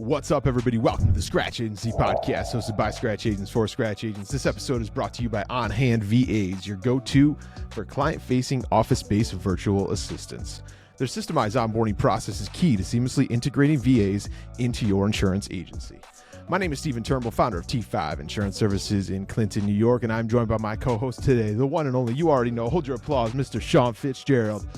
What's up, everybody? Welcome to the Scratch Agency podcast, hosted by Scratch Agents for Scratch Agents. This episode is brought to you by On Hand VAs, your go-to for client-facing office-based virtual assistants. Their systemized onboarding process is key to seamlessly integrating VAs into your insurance agency. My name is Stephen Turnbull, founder of T5 Insurance Services in Clinton, New York, and I'm joined by my co-host today, the one and only, you already know, hold your applause, Mr. Sean Fitzgerald,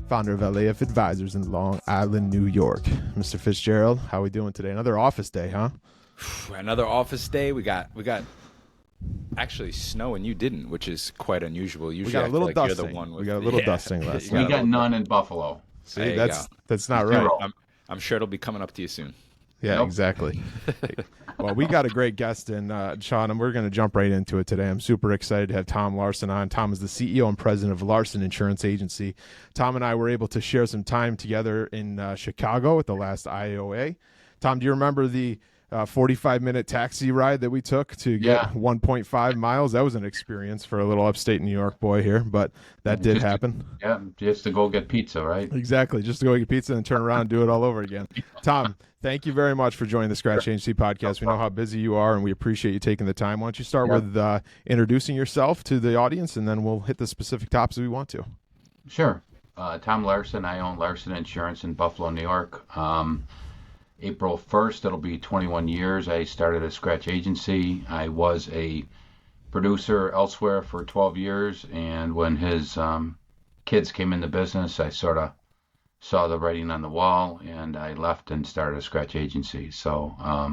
founder of LAF Advisors in Long Island, New York. Mr. Fitzgerald, how are we doing today? Another office day, huh? Another office day. We got actually snow, and you didn't, which is quite unusual. Usually, we got a little dusting. You're the one with, we got a little dusting last night. We got none in Buffalo. See, that's not right. I'm sure it'll be coming up to you soon. Yeah, Nope. Exactly. Well, we got a great guest in, Sean, and we're going to jump right into it today. I'm super excited to have Tom Larsen on. Tom is the CEO and president of Larsen Insurance Agency. Tom and I were able to share some time together in Chicago at the last IOA. Tom, do you remember the 45-minute taxi ride that we took to get 1.5 miles? That was an experience for a little upstate New York boy here, but that did happen. Just to go get pizza, right? Exactly, just to go get pizza and turn around and do it all over again. Tom, thank you very much for joining the Scratch Agency podcast. We know how busy you are, and we appreciate you taking the time. Why don't you start with introducing yourself to the audience, and then we'll hit the specific topics we want to. Sure. Tom Larsen. I own Larsen Insurance in Buffalo, New York. April 1st, it'll be 21 years. I started a Scratch Agency. I was a producer elsewhere for 12 years, and when his kids came in the business, I sort of saw the writing on the wall, and I left and started a Scratch Agency. So I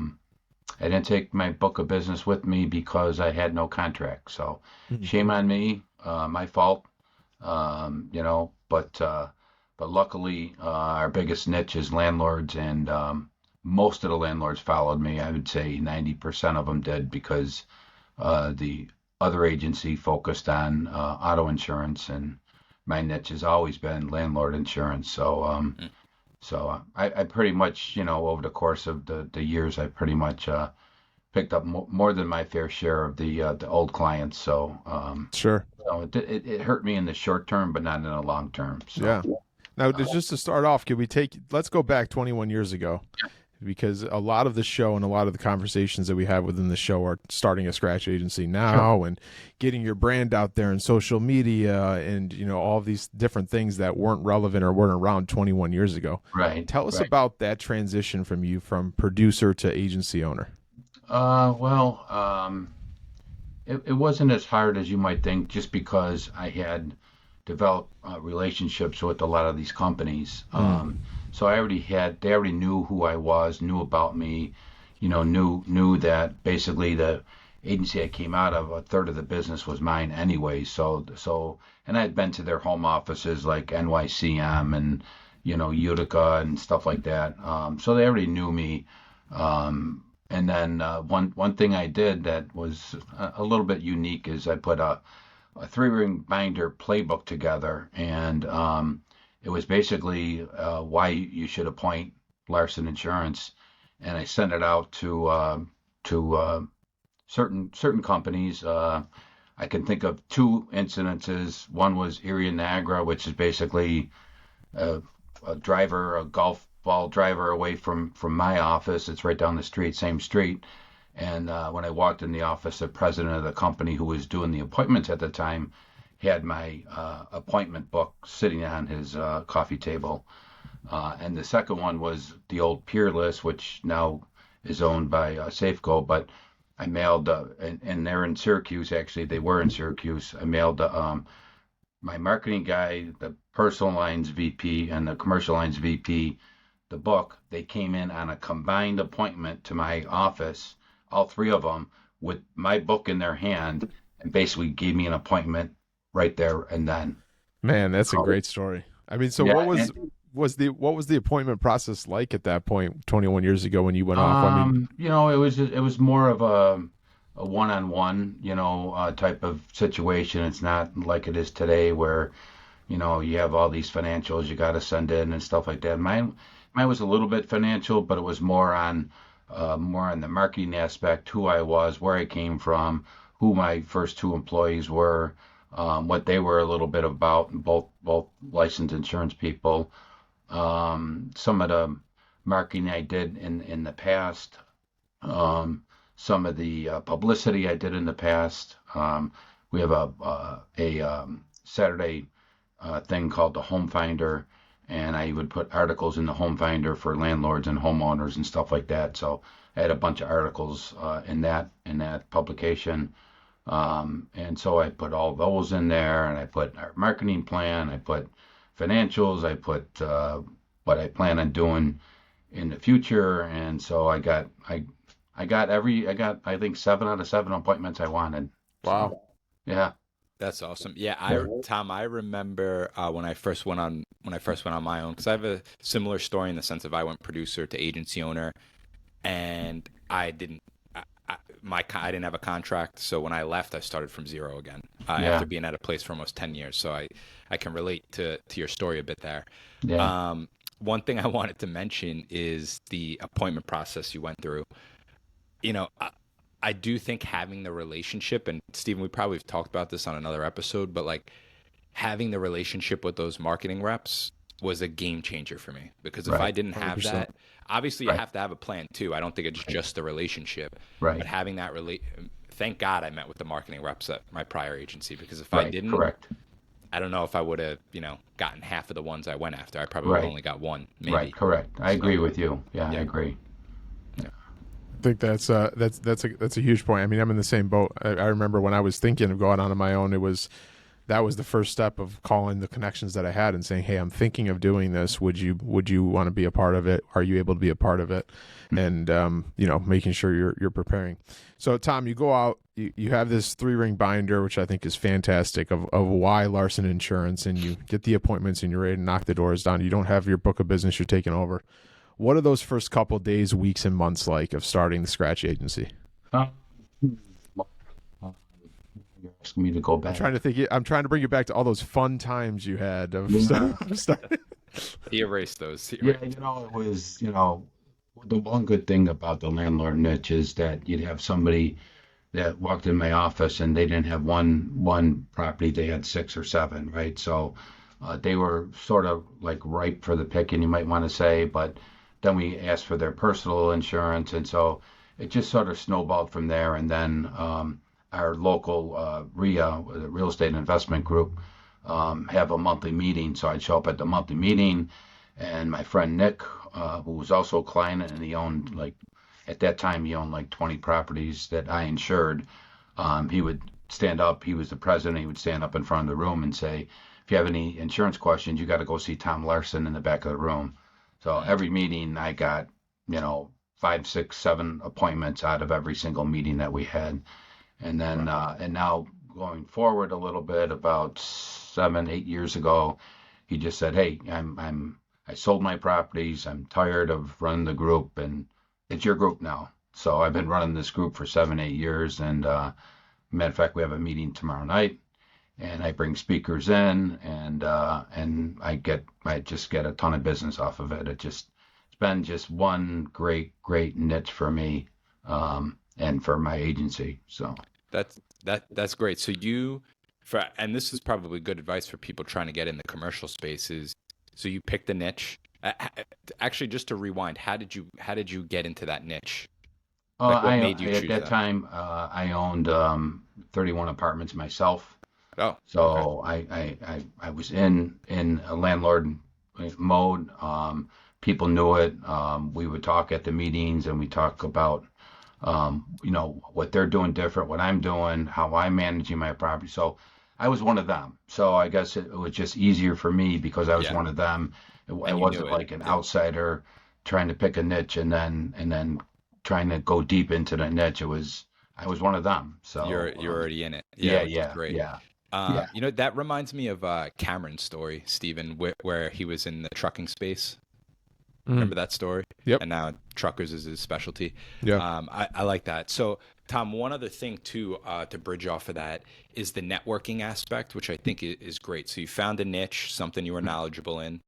didn't take my book of business with me because I had no contract. So shame on me, my fault, but luckily our biggest niche is landlords, and most of the landlords followed me. I would say 90% of them did, because the other agency focused on auto insurance, and my niche has always been landlord insurance. So I pretty much, over the course of the years, I pretty much picked up more than my fair share of the old clients. So Sure. So it hurt me in the short term, but not in the long term. So. Yeah. Now, just to start off, let's go back 21 years ago, because a lot of the show and a lot of the conversations that we have within the show are starting a Scratch Agency now and getting your brand out there in social media and, all of these different things that weren't relevant or weren't around 21 years ago. Right. Tell us about that transition from producer to agency owner. It wasn't as hard as you might think, just because I had developed relationships with a lot of these companies. So they already knew who I was, knew about me, knew that basically the agency I came out of, a third of the business was mine anyway. So, and I'd been to their home offices like NYCM and, Utica and stuff like that. So they already knew me. And then one thing I did that was a little bit unique is I put a 3-ring binder playbook together, and it was basically why you should appoint Larsen Insurance, and I sent it out to certain companies. I can think of 2 incidences. One was Erie and Niagara, which is basically a golf ball driver away from my office. It's right down the street, same street. And when I walked in the office, the president of the company who was doing the appointments at the time had my appointment book sitting on his coffee table. And the second one was the old Peerless, which now is owned by Safeco. But I mailed, and they're in Syracuse, actually. They were in Syracuse. I mailed my marketing guy, the personal lines VP, and the commercial lines VP the book. They came in on a combined appointment to my office, all 3 of them, with my book in their hand, and basically gave me an appointment right there and then. Man, that's a great story. I mean, so what was the appointment process like at that point 21 years ago when you went off? I mean, it was more of a one-on-one, type of situation. It's not like it is today where, you have all these financials you got to send in and stuff like that. Mine was a little bit financial, but it was more on the marketing aspect, who I was, where I came from, who my first 2 employees were, what they were a little bit about, both licensed insurance people. Some of the marketing I did in the past, some of the publicity I did in the past. We have a Saturday thing called the Home Finder, and I would put articles in the Home Finder for landlords and homeowners and stuff like that. So I had a bunch of articles in that publication. And so I put all those in there, and I put our marketing plan, I put financials, I put what I plan on doing in the future, and so I got I think 7 out of 7 appointments I wanted. Wow. So, yeah. That's awesome. Yeah, Tom, I remember when I first went on my own, because I have a similar story in the sense of I went producer to agency owner, and I didn't have a contract, so when I left, I started from zero again after being at a place for almost 10 years. So I can relate to your story a bit there. Yeah. One thing I wanted to mention is the appointment process you went through. I do think having the relationship, and Stephen, we probably have talked about this on another episode, but like having the relationship with those marketing reps was a game changer for me, because if I didn't have 100%. that, obviously you have to have a plan too. I don't think it's just the relationship, Right. but having that thank God I met with the marketing reps at my prior agency, because if Right. I didn't, Correct. I don't know if I would have, gotten half of the ones I went after. I probably would have only got one, maybe. Right. Correct. I agree with you. Yeah, I agree. I think that's a huge point. I mean, I'm in the same boat. I remember when I was thinking of going on my own, that was the first step of calling the connections that I had and saying, "Hey, I'm thinking of doing this. Would you want to be a part of it? Are you able to be a part of it?" And making sure you're preparing. So, Tom, you go out, you have this 3-ring binder, which I think is fantastic, of why Larsen Insurance, and you get the appointments and you're ready to knock the doors down. You don't have your book of business you're taking over. What are those first couple of days, weeks, and months like of starting the Scratch Agency? You're asking me to go back. I'm trying to bring you back to all those fun times you had of starting. He erased those. Yeah, it was, the one good thing about the landlord niche is that you'd have somebody that walked in my office and they didn't have one property, they had 6 or 7, right? So they were sort of like ripe for the picking, you might want to say, but then we asked for their personal insurance, and so it just sort of snowballed from there. And then our local RIA, the Real Estate Investment Group, have a monthly meeting. So I'd show up at the monthly meeting, and my friend Nick, who was also a client, and he owned at that time he owned like 20 properties that I insured. He would stand up. He was the president. He would stand up in front of the room and say, "If you have any insurance questions, you got to go see Tom Larsen in the back of the room." So every meeting I got, 5, 6, 7 appointments out of every single meeting that we had. And then, and now going forward a little bit, about 7, 8 years ago, he just said, "Hey, I sold my properties. I'm tired of running the group, and it's your group now." So I've been running this group for 7, 8 years. And matter of fact, we have a meeting tomorrow night, and I bring speakers in, and I just get a ton of business off of it. It's been just one great niche for me, and for my agency. So that's great. So and this is probably good advice for people trying to get in the commercial spaces. So you picked a niche. Actually, just to rewind, how did you get into that niche? What made you choose at that time, I owned 31 apartments myself. Oh, so okay. I was in a landlord mode. People knew it. We would talk at the meetings, and we talk about what they're doing different, what I'm doing, how I'm managing my property. So I was one of them. So I guess it was just easier for me because I was one of them. It wasn't like an outsider trying to pick a niche and then trying to go deep into the niche. I was one of them. So you're already in it. Yeah. Great. Yeah. That reminds me of Cameron's story, Stephen, where he was in the trucking space. Remember that story? Yep. And now truckers is his specialty. Yeah. I like that. So, Tom, one other thing too, to bridge off of that is the networking aspect, which I think is great. So you found a niche, something you were knowledgeable in,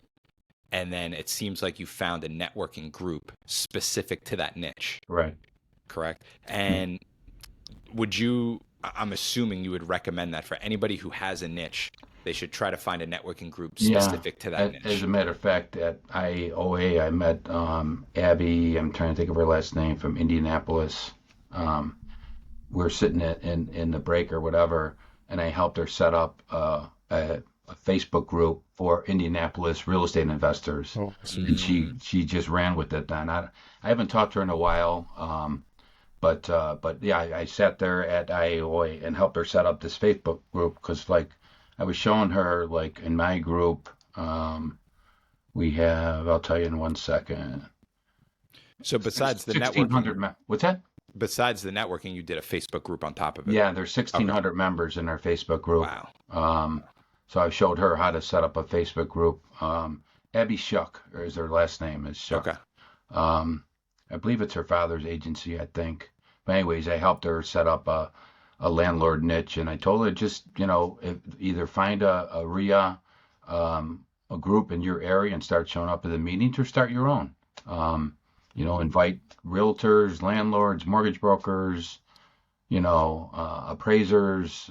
and then it seems like you found a networking group specific to that niche. Right. Correct. And I'm assuming you would recommend that for anybody who has a niche, they should try to find a networking group Yeah. specific to that As niche. a matter of fact, at IOA, I met Abby. I'm trying to think of her last name from Indianapolis. Um, we're sitting in the break or whatever, and I helped her set up a Facebook group for Indianapolis real estate investors, Oh, and sweet. she just ran with it. Then I haven't talked to her in a while, but yeah, I sat there at IAOA and helped her set up this Facebook group because like I was showing her like in my group, we have I'll tell you in 1 second. So besides the 1,600. networking, What's that? besides the networking, you did a Facebook group on top of it. Yeah, there's Okay. 1,600 members in our Facebook group. Wow. So I showed her how to set up a Facebook group. Abby Shuck, or is her last name is Shuck. Okay. I believe it's her father's agency, I think. But anyways, I helped her set up a landlord niche, and I told her just, either find a RIA, a group in your area and start showing up at the meetings or start your own. Invite realtors, landlords, mortgage brokers, appraisers,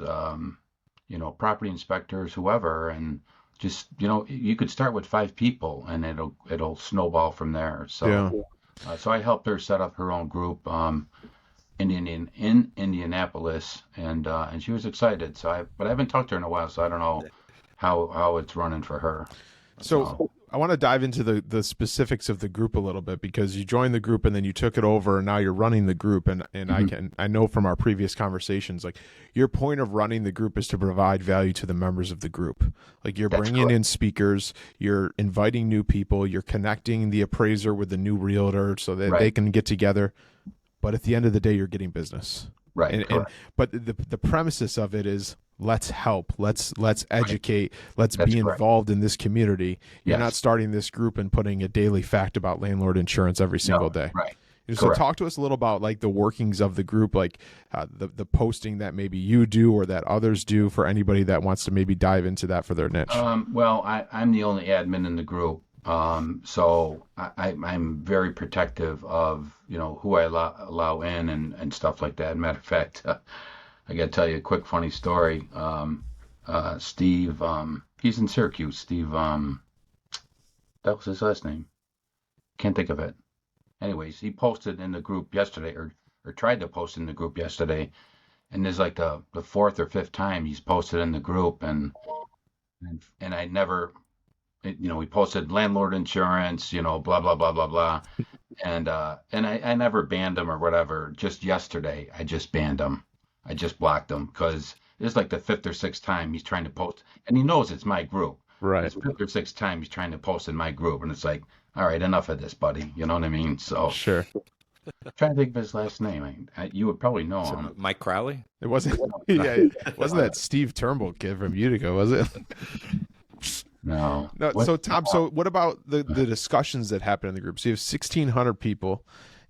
property inspectors, whoever, and just, you could start with 5 people and it'll snowball from there. Yeah. So I helped her set up her own group in Indianapolis, and she was excited. But I haven't talked to her in a while, so I don't know how it's running for her. So I want to dive into the specifics of the group a little bit, because you joined the group and then you took it over and now you're running the group. And I know from our previous conversations, like your point of running the group is to provide value to the members of the group. Like you're bringing in speakers, you're inviting new people, you're connecting the appraiser with the new realtor so that they can get together. But at the end of the day, you're getting business. Right. But the premises of it is let's help, let's educate, let's That's be correct. involved in this community. You're Yes. not starting this group and putting a daily fact about landlord insurance every single day. Right. So Correct. talk to us a little about like the workings of the group, like the posting that maybe you do or that others do for anybody that wants to maybe dive into that for their niche. Well, I'm the only admin in the group, so I'm very protective of who I allow in and stuff like that. Matter of fact, I got to tell you a quick funny story. Steve, he's in Syracuse. Steve, that was his last name. Can't think of it. Anyways, he posted in the group yesterday, or tried to post in the group yesterday, and there's like the fourth or fifth time he's posted in the group, and I never, we posted landlord insurance, blah blah blah blah blah, and I never banned him or whatever. Just yesterday, I just banned him. I just blocked him because it's like the fifth or sixth time he's trying to post, and he knows it's my group. Right. It's fifth or sixth time he's trying to post in my group, and it's like, all right, enough of this, buddy. You know what I mean? So Sure. I'm trying to think of his last name. You would probably know So him. Mike Crowley? It wasn't. Yeah, it wasn't that Steve Turnbull kid from Utica, was it? No. No. What? So Tom, so what about the discussions that happen in the group? So you have 1,600 people.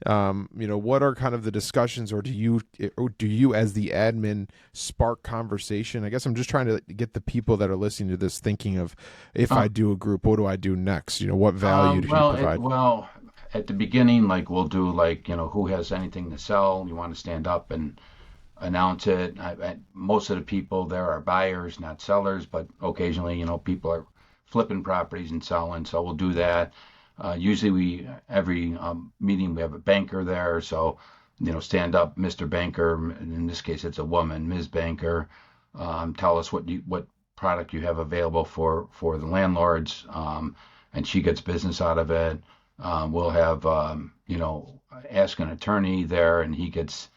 What are kind of the discussions, or do you as the admin spark conversation? I guess I'm just trying to get the people that are listening to this thinking of, if I do a group, what do I do next? What value do you provide? Well, at the beginning, like we'll do like, who has anything to sell? You want to stand up and announce it. Most of the people there are buyers, not sellers, but occasionally, people are flipping properties and selling. So we'll do that. Usually every meeting we have a banker there, so stand up, Mr. Banker. In this case, it's a woman, Ms. Banker. Tell us what product you have available for the landlords, and she gets business out of it. We'll have ask an attorney there, and he gets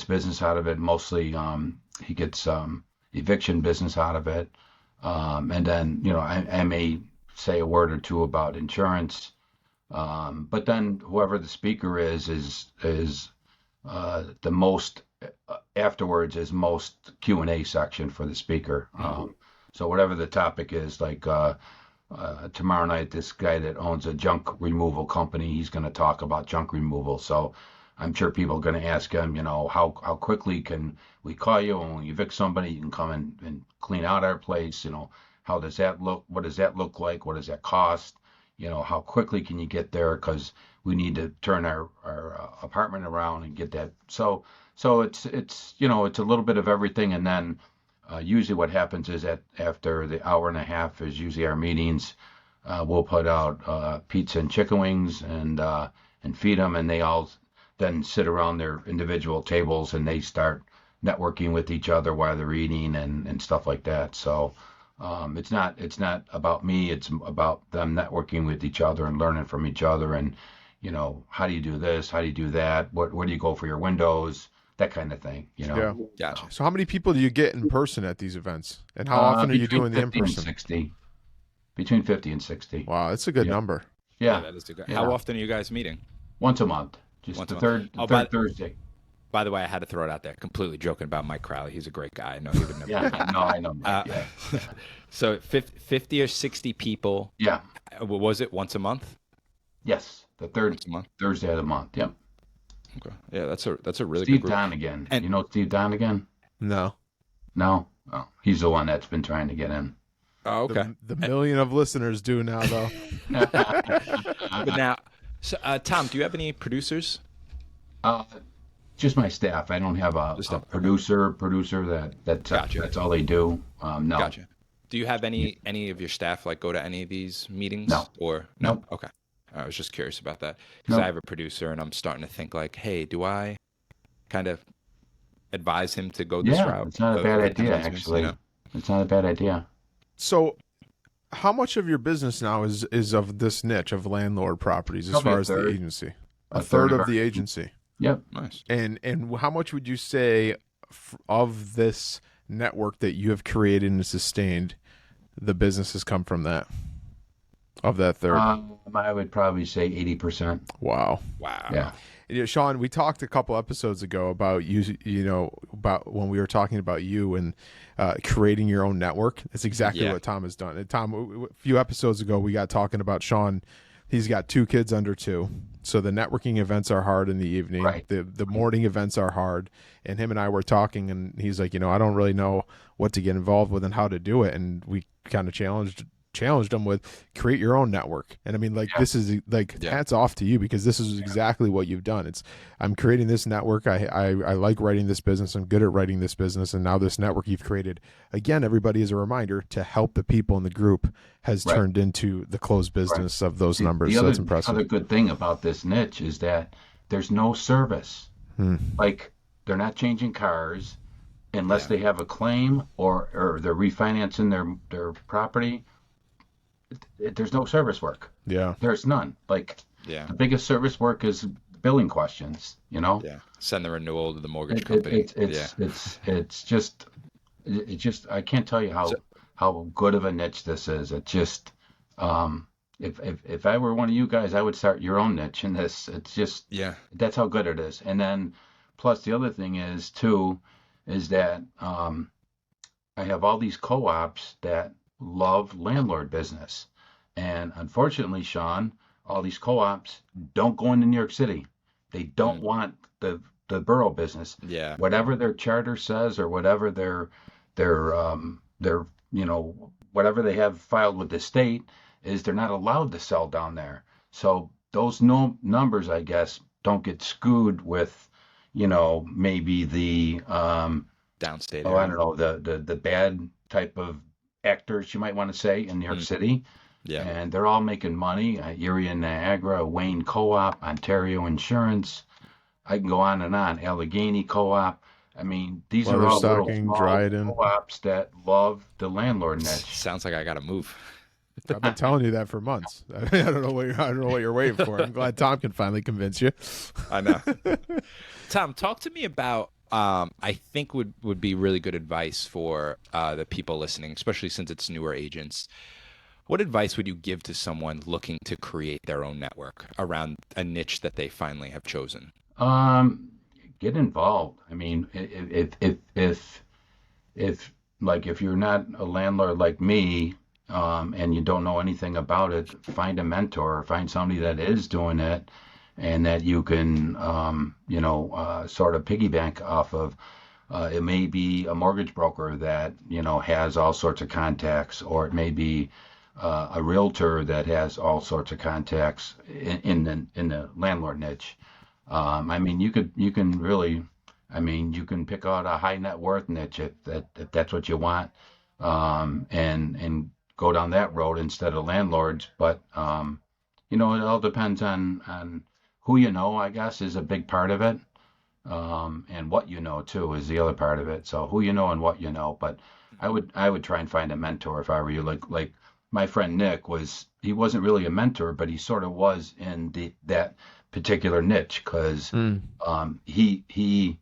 business out of it. Mostly, he gets eviction business out of it, and then I may say a word or two about insurance. But then whoever the speaker is the most afterwards is most Q&A section for the speaker. So whatever the topic is, like tomorrow night, this guy that owns a junk removal company, he's going to talk about junk removal. So I'm sure people are going to ask him, how quickly can we call you when we evict somebody? You can come and clean out our place. How does that look? What does that look like? What does that cost? How quickly can you get there? Because we need to turn our apartment around and get that. So it's a little bit of everything. And then Usually what happens is that after the hour and a half is usually our meetings, we'll put out pizza and chicken wings and feed them, and they all then sit around their individual tables and they start networking with each other while they're eating and stuff like that. So it's not about me. It's about them networking with each other and learning from each other. And how do you do this? How do you do that? Where do you go for your windows? That kind of thing. Yeah. Gotcha. So how many people do you get in person at these events, and how often are you doing the in person? 60. Between 50 and 60. Wow, that's a good number. Yeah. That is a good. How often are you guys meeting? Once a month. Just Once the a third month. Thursday. By the way, I had to throw it out there. Completely joking about Mike Crowley. He's a great guy. I know he would never. Yeah, no, I know. So 50 or 60 people. Yeah. What was it? Once a month? Yes, the third Once a month. Thursday of the month. Yep. Okay. Yeah, that's a really Steve good group. Donegan. And- You know Steve Donegan? No. No? Oh, he's the one that's been trying to get in. Oh, okay. The million of listeners do now, though. But now, so, Tom, do you have any producers? Just my staff. I don't have a producer that's Gotcha. that's all they do. No. Gotcha. Do you have any of your staff like go to any of these meetings? No. Or no? Nope. Okay. I was just curious about that because I have a producer and I'm starting to think like, hey, do I kind of advise him to go this route? It's not a bad idea, actually. It's not a bad idea. So, how much of your business now is of this niche of landlord properties as far as the agency? A third of the agency. Yep. Nice. And how much would you say of this network that you have created and sustained, the business has come from that? Of that third? I would probably say 80%. Wow. Yeah. Sean, we talked a couple episodes ago about about when we were talking about you and creating your own network. That's exactly what Tom has done. And Tom, a few episodes ago, we got talking about Sean. He's got 2 kids under 2. So the networking events are hard in the evening. Right. The morning events are hard. And him and I were talking, and he's like, I don't really know what to get involved with and how to do it. And we kind of challenged him with create your own network. And I mean, this is hats off to you, because this is exactly what you've done. I'm creating this network. I like writing this business. I'm good at writing this business. And now this network you've created, again, everybody, is a reminder to help the people in the group, has turned into the closed business of those numbers. So that's impressive. The other good thing about this niche is that there's no service. Like, they're not changing cars unless they have a claim or they're refinancing their property. There's no service work. Yeah. There's none. The biggest service work is billing questions, Yeah. Send the renewal to the mortgage company. It's just I can't tell you how good of a niche this is. It just if I were one of you guys, I would start your own niche in this. It's just that's how good it is. And then plus the other thing is that I have all these co-ops that love landlord business. And unfortunately, Sean, all these co-ops don't go into New York City. They don't want the borough business. Yeah. Whatever their charter says, or whatever their whatever they have filed with the state, is they're not allowed to sell down there. So those numbers, I guess, don't get skewed with, maybe the downstate. I don't know, the bad type of actors, you might want to say, in New York City. Yeah. And they're all making money. Erie and Niagara, Wayne Co-op, Ontario Insurance. I can go on and on. Allegheny Co-op. I mean, these are all little small co-ops that love the landlord niche. Sounds like I got to move. I've been telling you that for months. I don't know what you're waiting for. I'm glad Tom can finally convince you. I know. Tom, talk to me about I think would be really good advice for the people listening, especially since it's newer agents. What advice would you give to someone looking to create their own network around a niche that they finally have chosen? Get involved. I mean, if you're not a landlord like me, and you don't know anything about it, find a mentor, find somebody that is doing it, and that you can, sort of piggyback off of. It may be a mortgage broker that, has all sorts of contacts, or it may be a realtor that has all sorts of contacts in the landlord niche. I mean, you can really, I mean, you can pick out a high net worth niche if that's what you want, and go down that road instead of landlords. But it all depends on who you know, I guess, is a big part of it. And what you know too is the other part of it. So who you know and what you know. But I would try and find a mentor if I were you. Like my friend Nick he wasn't really a mentor, but he sort of was in that particular niche because he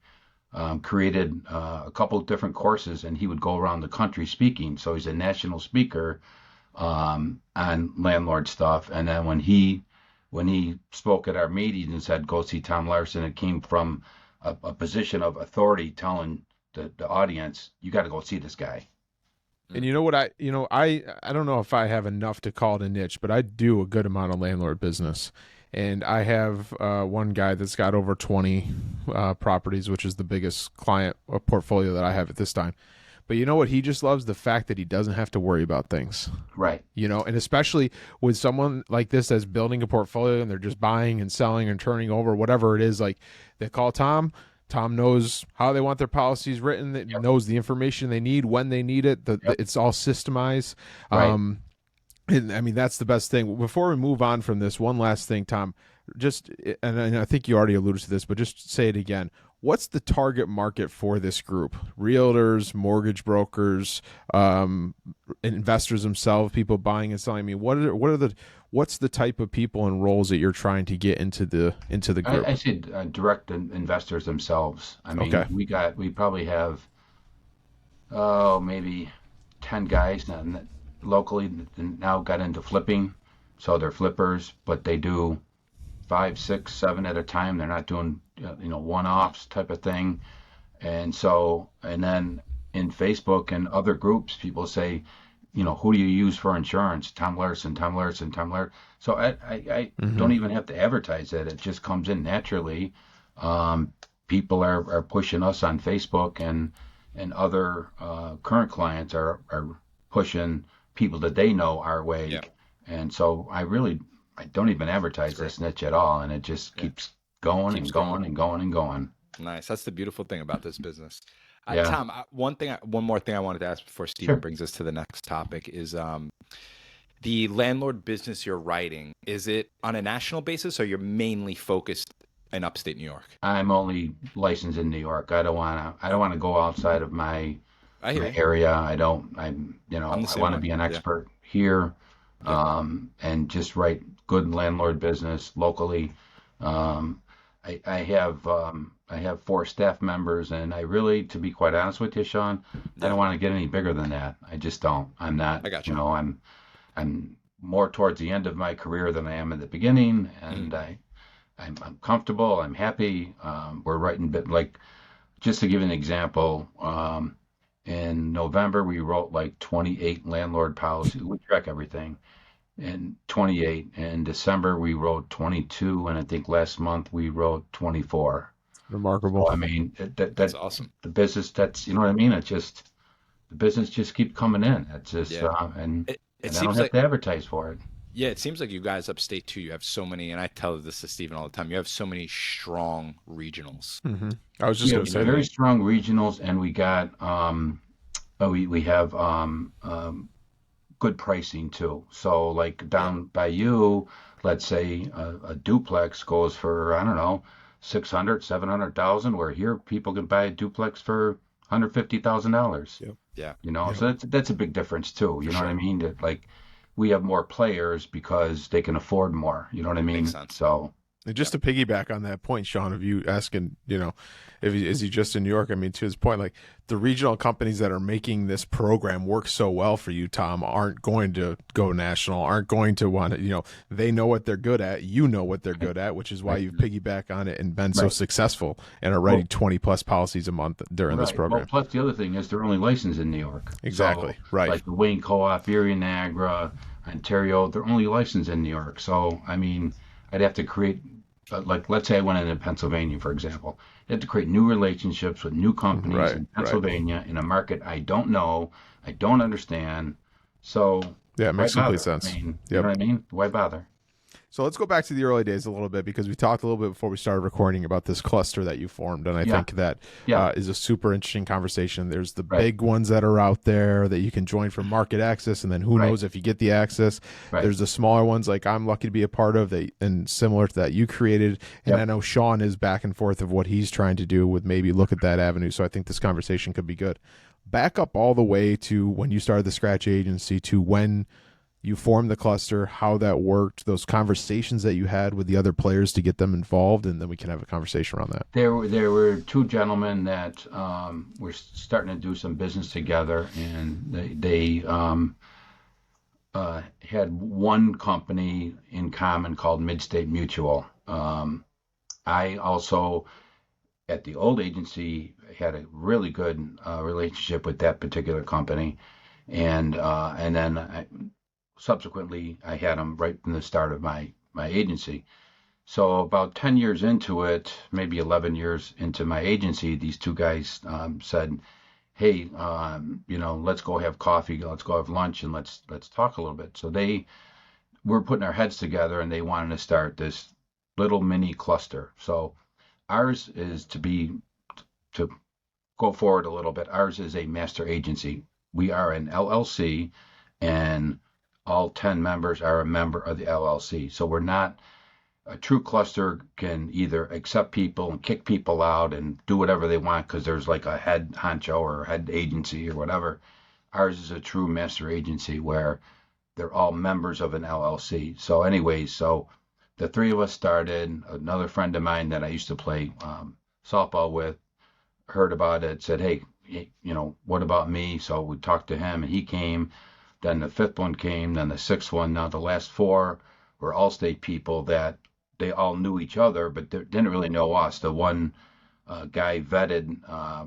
created a couple of different courses, and he would go around the country speaking. So he's a national speaker on landlord stuff. And then when he spoke at our meeting and said, "Go see Tom Larsen," it came from a position of authority telling the audience, "You got to go see this guy." And you know what, I don't know if I have enough to call it a niche, but I do a good amount of landlord business. And I have one guy that's got over 20 properties, which is the biggest client portfolio that I have at this time. But you know what? He just loves the fact that he doesn't have to worry about things. Right. And especially with someone like this that's building a portfolio and they're just buying and selling and turning over, whatever it is, like they call Tom. Tom knows how they want their policies written. It knows the information they need when they need it. It's all systemized. Right. And I mean, that's the best thing. Before we move on from this, one last thing, Tom, and I think you already alluded to this, but just say it again. What's the target market for this group? Realtors, mortgage brokers, investors themselves, people buying and selling. I mean, what's the type of people and roles that you're trying to get into the group? I say direct investors themselves. I mean, okay. we probably have maybe 10 guys locally that now got into flipping, so they're flippers, but they do 5, 6, 7 at a time. They're not doing one-offs type of thing. And then in Facebook and other groups, people say, who do you use for insurance? Tom Larsen, Tom Larsen, Tom Larsen. So I don't even have to advertise it. It just comes in naturally. People are pushing us on Facebook, and other current clients are pushing people that they know our way. Yeah. And so I don't even advertise this niche at all, and it just keeps going and going and going and going. Nice. That's the beautiful thing about this business. Yeah. Tom, one more thing I wanted to ask before Steven brings us to the next topic is the landlord business you're writing. Is it on a national basis, or you're mainly focused in upstate New York? I'm only licensed in New York. I don't want to go outside of my area. I want to be an expert here, and just write good landlord business locally. I have 4 staff members, and I really, to be quite honest with you, Sean, I don't want to get any bigger than that. I just don't. I'm not. I got you. I'm more towards the end of my career than I am at the beginning, and I'm comfortable. I'm happy. We're writing just to give you an example. In November, we wrote like 28 landlord policies. We track everything. And 28. In December, we wrote 22. And I think last month we wrote 24. Remarkable. So, I mean, that's awesome. The business, you know what I mean? It's just, the business just keeps coming in. It's just, and I don't have to advertise for it. Yeah, it seems like you guys upstate too. You have so many, and I tell this to Steven all the time. You have so many strong regionals. Mm-hmm. I was just going to say very strong regionals, and we got we have good pricing too. So like down by you, let's say a duplex goes for $600,000-$700,000, where here people can buy a duplex for $150,000. Yep. Yeah. So that's a big difference too. You know what I mean? That like, we have more players because they can afford more. You know what I mean? Makes sense. So, and just to piggyback on that point, Sean, of you asking, is he just in New York? I mean, to his point, like the regional companies that are making this program work so well for you, Tom, aren't going to go national, aren't going to want to, they know what they're good at. You know what they're good at, which is why you've piggyback on it and been so successful and are writing 20 plus policies a month during this program. Well, plus the other thing is they're only licensed in New York. Exactly. So, right. Like the Wayne Co-op, Erie, Niagara, Ontario, they're only licensed in New York. So, I mean, I'd have to create, like, let's say I went into Pennsylvania, for example. I'd have to create new relationships with new companies in Pennsylvania in a market I don't know, I don't understand. So, yeah, it makes complete sense. You know what I mean? Why bother? So let's go back to the early days a little bit, because we talked a little bit before we started recording about this cluster that you formed, and I Yeah. think that Yeah. is a super interesting conversation. There's the Right. big ones that are out there that you can join for market access, and then who Right. knows if you get the access. Right. There's the smaller ones like I'm lucky to be a part of, that and similar to that you created. And Yep. I know Sean is back and forth of what he's trying to do with maybe look at that avenue. So I think this conversation could be good. Back up all the way to when you started the Scratch Agency to when you formed the cluster, how that worked, those conversations that you had with the other players to get them involved, and then we can have a conversation around that. There were two gentlemen that were starting to do some business together, and they had one company in common called Midstate Mutual. I also, at the old agency, had a really good relationship with that particular company, and then subsequently I had them right from the start of my agency. So about 10 years into it, maybe 11 years into my agency, these two guys said, "Hey, let's go have coffee, let's go have lunch, and let's talk a little bit." So they were putting our heads together, and they wanted to start this little mini cluster. So ours is to go forward a little bit. Ours is a master agency. We are an LLC, and all 10 members are a member of the LLC. So we're not a true cluster can either accept people and kick people out and do whatever they want because there's like a head honcho or head agency or whatever. Ours is a true master agency where they're all members of an LLC. So anyways, so the three of us started. Another friend of mine that I used to play softball with heard about it, said, "Hey, what about me?" So we talked to him and he came. Then the fifth one came, then the sixth one. Now the last four were Allstate people that they all knew each other, but they didn't really know us. The one guy vetted,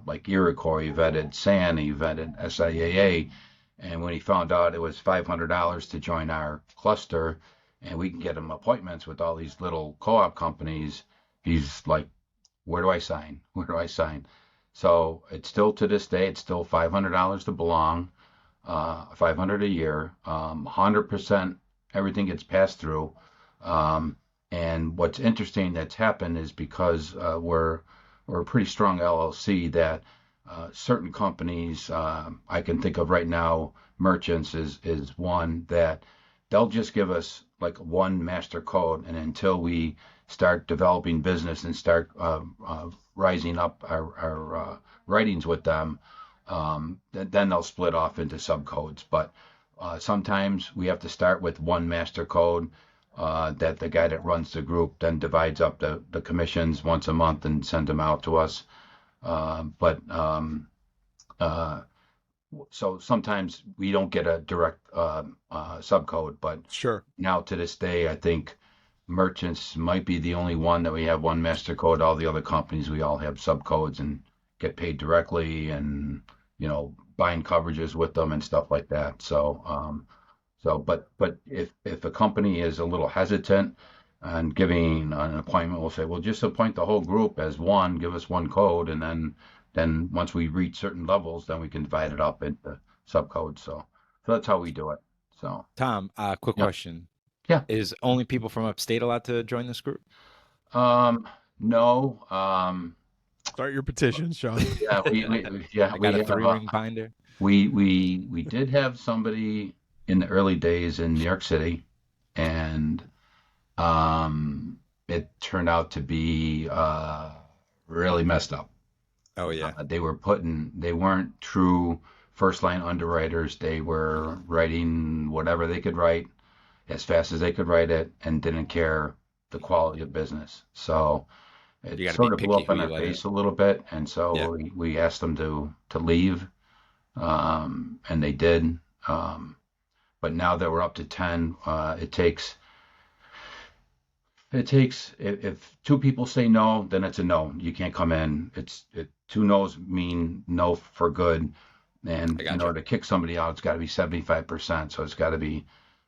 like Iroquois, vetted SAN, he vetted SIAA. And when he found out it was $500 to join our cluster and we can get him appointments with all these little co-op companies, he's like, where do I sign? Where do I sign? So it's still to this day, it's still $500 to belong. $500 a year, 100% everything gets passed through. And what's interesting that's happened is because we're a pretty strong LLC that certain companies I can think of right now, merchants is one that they'll just give us like one master code, and until we start developing business and start rising up our writings with them, then they'll split off into subcodes. But sometimes we have to start with one master code that the guy that runs the group then divides up the commissions once a month and sends them out to us. So sometimes we don't get a direct subcode, but Sure. now to this day, I think merchants might be the only one that we have one master code. All the other companies, we all have subcodes and get paid directly, and buying coverages with them and stuff like that. But if a company is a little hesitant and giving an appointment, we'll say, well, just appoint the whole group as one, give us one code, and then once we reach certain levels, then we can divide it up into subcodes. So that's how we do it. So Tom, quick question. Yeah. Is only people from upstate allowed to join this group? No. Start your petition, Sean. Yeah, I got a 3-ring binder. We did have somebody in the early days in New York City, and it turned out to be really messed up. Oh yeah. They weren't true first line underwriters. They were writing whatever they could write as fast as they could write it and didn't care the quality of business. So it sort of blew up in our face a little bit. And so we asked them to leave, and they did. But now that we're up to 10, it takes if two people say no, then it's a no. You can't come in. Two no's mean no for good. And in order to kick somebody out, it's got to be 75%. So it's got to be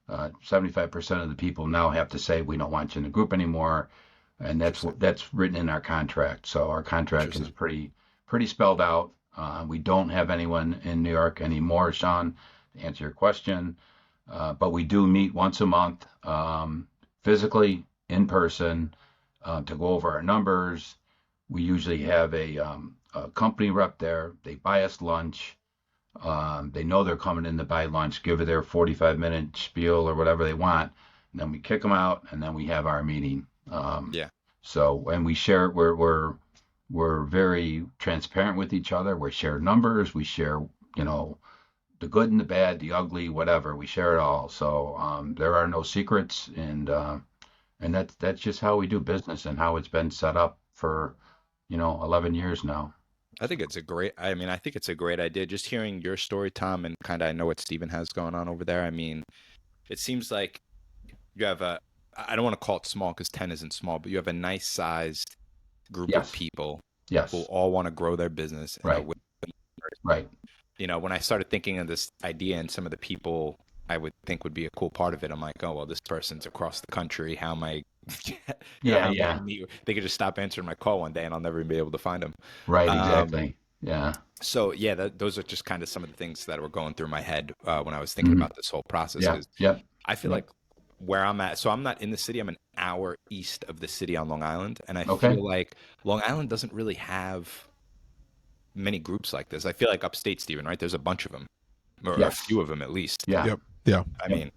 75% of the people now have to say, we don't want you in the group anymore. And that's written in our contract. So our contract is pretty spelled out. We don't have anyone in New York anymore, Sean, to answer your question. But we do meet once a month, physically in person to go over our numbers. We usually have a company rep there. They buy us lunch. They know they're coming in to buy lunch, give it their 45-minute spiel or whatever they want. And then we kick them out, and then we have our meeting. Yeah. So, and we share, we're very transparent with each other. We share numbers. We share, the good and the bad, the ugly, whatever. We share it all. So there are no secrets, and that's just how we do business and how it's been set up for 11 years now. I think it's a great idea. Just hearing your story, Tom, and kind of I know what Steven has going on over there. I mean, it seems like you have I don't want to call it small because 10 isn't small, but you have a nice sized group of people who all want to grow their business. Right. Right. When I started thinking of this idea and some of the people I would think would be a cool part of it, I'm like, oh, well, this person's across the country. How am I? They could just stop answering my call one day and I'll never be able to find them. Right. Exactly. Yeah. So yeah, those are just kind of some of the things that were going through my head when I was thinking about this whole process. Yeah. I feel like where I'm at, so I'm not in the city. I'm an hour east of the city on Long Island, and I feel like Long Island doesn't really have many groups like this. I feel like upstate, Stephen, right? There's a bunch of them, or a few of them at least. Yeah. Yep. Yeah. I mean,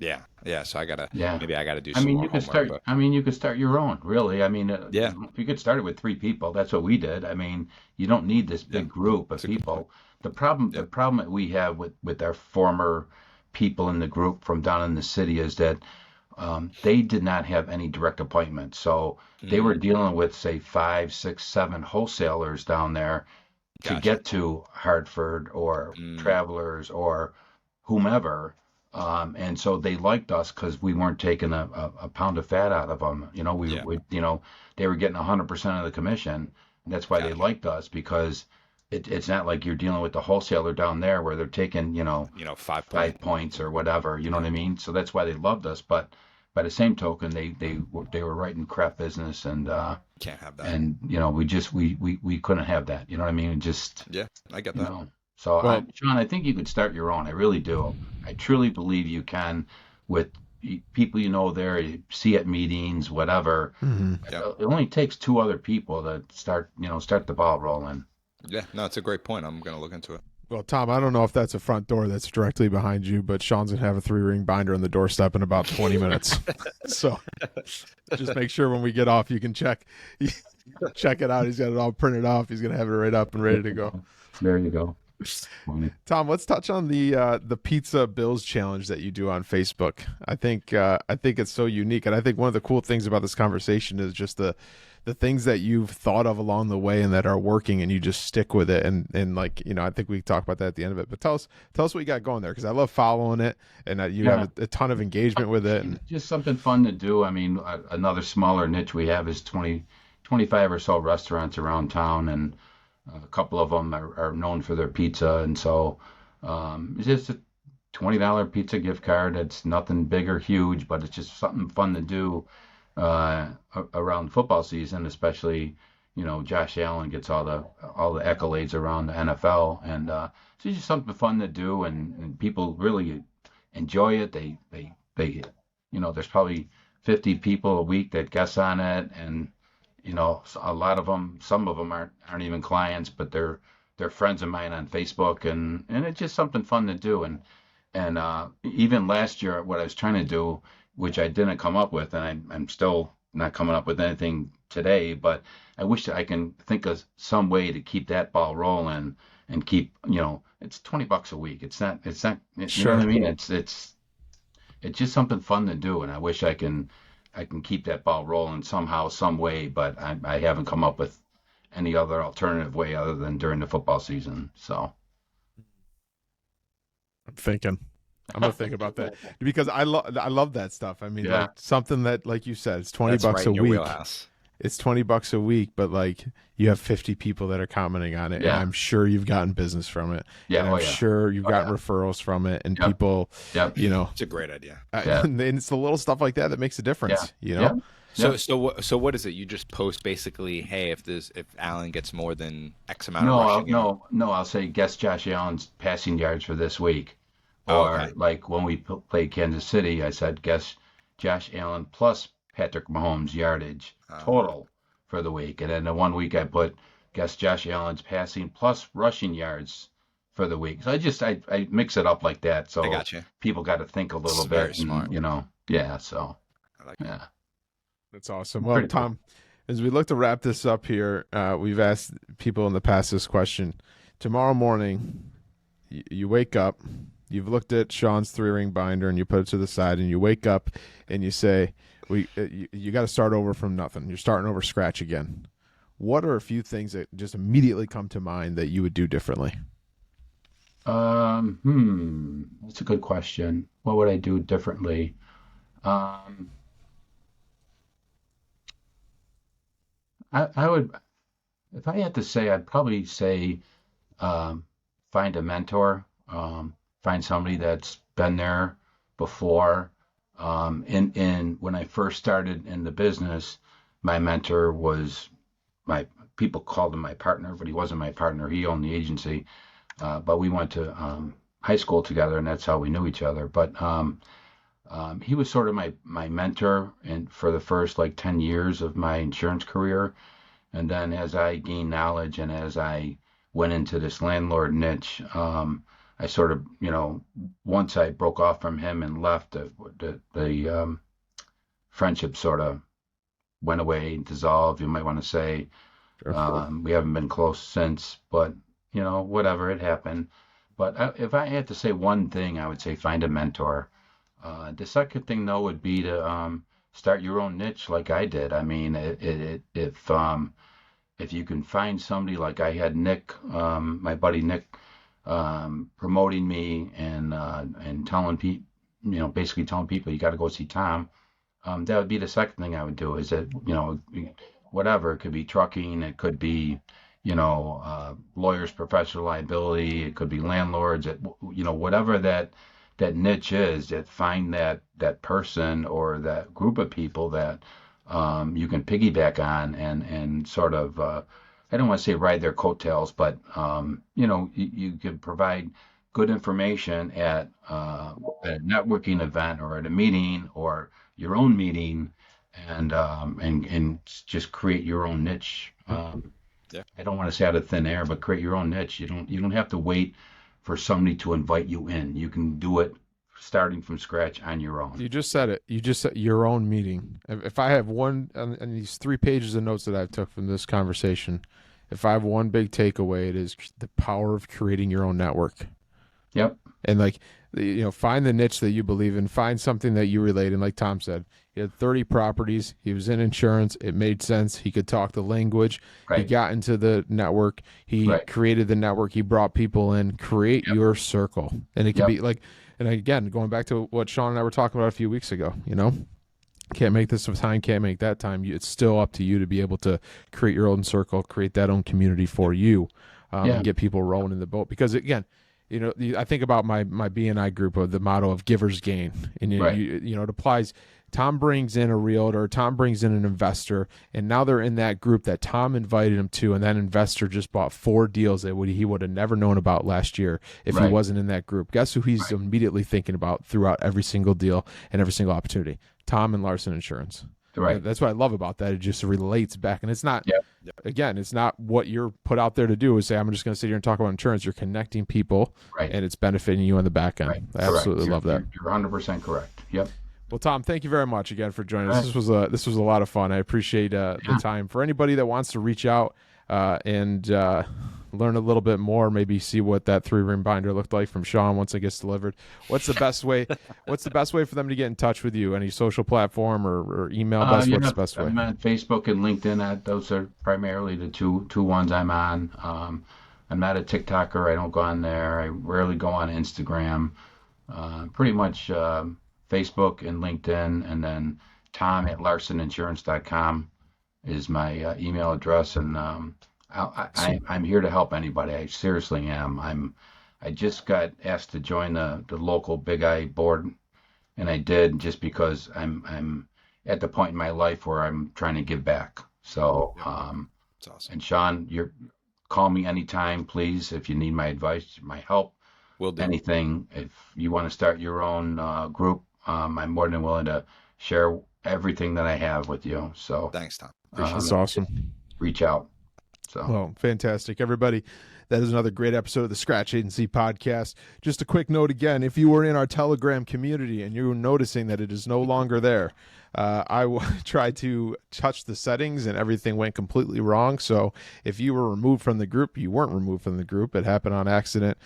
yeah. So maybe I gotta do. I some mean, more you could homework, start. I mean, you could start your own. Really. I mean, you could start it with 3 people. That's what we did. I mean, you don't need this big group of people. The problem that we have with our former people in the group from down in the city is that they did not have any direct appointments. So they were dealing with, say, 5, 6, 7 wholesalers down there to get to Hartford or Travelers or whomever. And so they liked us because we weren't taking a pound of fat out of them. They were getting 100% of the commission. And that's why they liked us, because it's not like you're dealing with the wholesaler down there where they're taking, 5 points or whatever. You know what I mean? So that's why they loved us. But by the same token, they were writing crap business, and can't have that. And we couldn't have that. You know what I mean? I get that. So Sean, I think you could start your own. I really do. I truly believe you can, with people there, you see at meetings, whatever. It only takes 2 other people to start the ball rolling. Yeah, no, it's a great point. I'm going to look into it. Well, Tom, I don't know if that's a front door that's directly behind you, but Sean's going to have a 3-ring binder on the doorstep in about 20 minutes. So just make sure when we get off, you can check it out. He's got it all printed off. He's going to have it right up and ready to go. There you go. Tom, let's touch on the pizza bills challenge that you do on Facebook. I think it's so unique, and I think one of the cool things about this conversation is just the things that you've thought of along the way and that are working, and you just stick with it. And I think we talk about that at the end of it. But tell us what you got going there, because I love following it, and you have a ton of engagement with it. And just something fun to do. I mean, another smaller niche we have is 25 or so restaurants around town, and a couple of them are known for their pizza. And so it's just a $20 pizza gift card. It's nothing big or huge, but it's just something fun to do around football season, especially, Josh Allen gets all the accolades around the NFL, and so it's just something fun to do, and people really enjoy it. They there's probably 50 people a week that guess on it, and a lot of them, some of them aren't even clients, but they're friends of mine on Facebook, and it's just something fun to do. And even last year, what I was trying to do, which I didn't come up with, and I'm still not coming up with anything today, but I wish I can think of some way to keep that ball rolling and keep, it's $20 a week. It's not, you know what I mean? It's just something fun to do. And I wish I can keep that ball rolling somehow, some way, but I haven't come up with any other alternative way other than during the football season. So I'm gonna think about that, because I love that stuff. I mean, like something that, like you said, it's $20 a week. Wheelhouse. It's $20 a week, but like you have 50 people that are commenting on it, and I'm sure you've gotten business from it. Yeah, and I'm sure you've gotten referrals from it, and people, it's a great idea. And it's the little stuff like that makes a difference. So what is it? You just post basically, hey, if Allen gets more than X amount of rushing. No, I'll say guess Josh Allen's passing yards for this week. Or like when we played Kansas City, I said, guess Josh Allen plus Patrick Mahomes yardage total for the week. And then the one week I put guess Josh Allen's passing plus rushing yards for the week. So I mix it up like that. So I got you. people got to think a little It's bit. very smart. Yeah. So I like yeah. That's awesome. Well, Tom, as we look to wrap this up here, we've asked people in the past this question. Tomorrow morning, you wake up, you've looked at Sean's 3-ring binder and you put it to the side, and you wake up and you say, you got to start over from nothing. You're starting over scratch again. What are a few things that just immediately come to mind that you would do differently? That's a good question. What would I do differently? I would, if I had to say, I'd probably say find a mentor, find somebody that's been there before. When I first started in the business, my mentor was people called him my partner, but he wasn't my partner. He owned the agency, but we went to high school together, and that's how we knew each other. But he was sort of my mentor and for the first like 10 years of my insurance career. And then as I gained knowledge and as I went into this landlord niche, I sort of, once I broke off from him and left, the friendship sort of went away, dissolved, you might want to say. Sure. We haven't been close since, but, whatever, it happened. But if I had to say one thing, I would say find a mentor. The second thing, though, would be to start your own niche like I did. I mean, if you can find somebody like I had Nick, my buddy Nick, promoting me and telling people, basically telling people you got to go see Tom. That would be the second thing I would do. Is that whatever, it could be trucking, it could be lawyers, professional liability, it could be landlords, whatever that niche is, that find that person or that group of people that you can piggyback on and sort of, I don't want to say ride their coattails, but you can provide good information at a networking event or at a meeting or your own meeting, and just create your own niche. Yeah. I don't want to say out of thin air, but create your own niche. You don't have to wait for somebody to invite you in. You can do it starting from scratch on your own. You just said it. You just said your own meeting. If I have one on these 3 pages of notes that I've took from this conversation, if I have one big takeaway, it is the power of creating your own network. Yep. And find the niche that you believe in, find something that you relate in. Like Tom said, he had 30 properties. He was in insurance. It made sense. He could talk the language. Right. He got into the network. He created the network. He brought people in. Create your circle. And it can be like, and again, going back to what Sean and I were talking about a few weeks ago, can't make this time, can't make that time. It's still up to you to be able to create your own circle, create that own community for you, and get people rowing in the boat. Because again, I think about my BNI group of the motto of givers gain, and it applies. Tom brings in a realtor, Tom brings in an investor, and now they're in that group that Tom invited him to, and that investor just bought 4 deals that he would have never known about last year if he wasn't in that group. Guess who he's immediately thinking about throughout every single deal and every single opportunity? Tom and Larsen Insurance. Right. That's what I love about that. It just relates back. And it's not, again, it's not what you're put out there to do is say, I'm just going to sit here and talk about insurance. You're connecting people and it's benefiting you on the back end. Right. I absolutely love that. You're 100% correct. Yep. Well, Tom, thank you very much again for joining us. This was a lot of fun. I appreciate the time. For anybody that wants to reach out and learn a little bit more, maybe see what that 3-ring binder looked like from Sean once it gets delivered. What's the best way? What's the best way for them to get in touch with you? Any social platform or email? What's the best way? I'm on Facebook and LinkedIn. Those are primarily the two ones I'm on. I'm not a TikToker. I don't go on there. I rarely go on Instagram. Pretty much Facebook and LinkedIn, and then Tom at larseninsurance.com is my email address, and I'm here to help anybody. I seriously am. I just got asked to join the local Big I board, and I did just because I'm at the point in my life where I'm trying to give back. So, that's awesome. And Sean, call me anytime, please, if you need my advice, my help. Will do. Anything. If you want to start your own group, I'm more than willing to share everything that I have with you. So Thanks, Tom. That's awesome. Reach out. So well, fantastic, everybody. That is another great episode of the Scratch Agency podcast. Just a quick note again, if you were in our Telegram community and you were noticing that it is no longer there, I tried to touch the settings and everything went completely wrong. So if you were removed from the group, you weren't removed from the group. It happened on accident.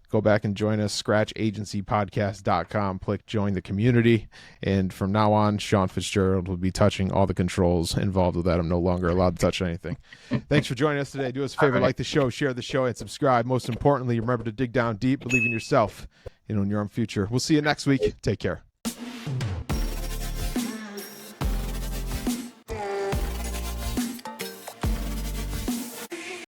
Go back and join us, scratchagencypodcast.com. Click join the community. And from now on, Sean Fitzgerald will be touching all the controls involved with that. I'm no longer allowed to touch anything. Thanks for joining us today. Do us a favor, like the show, share the show, and subscribe. Most importantly, remember to dig down deep, believe in yourself and in your own future. We'll see you next week. Take care.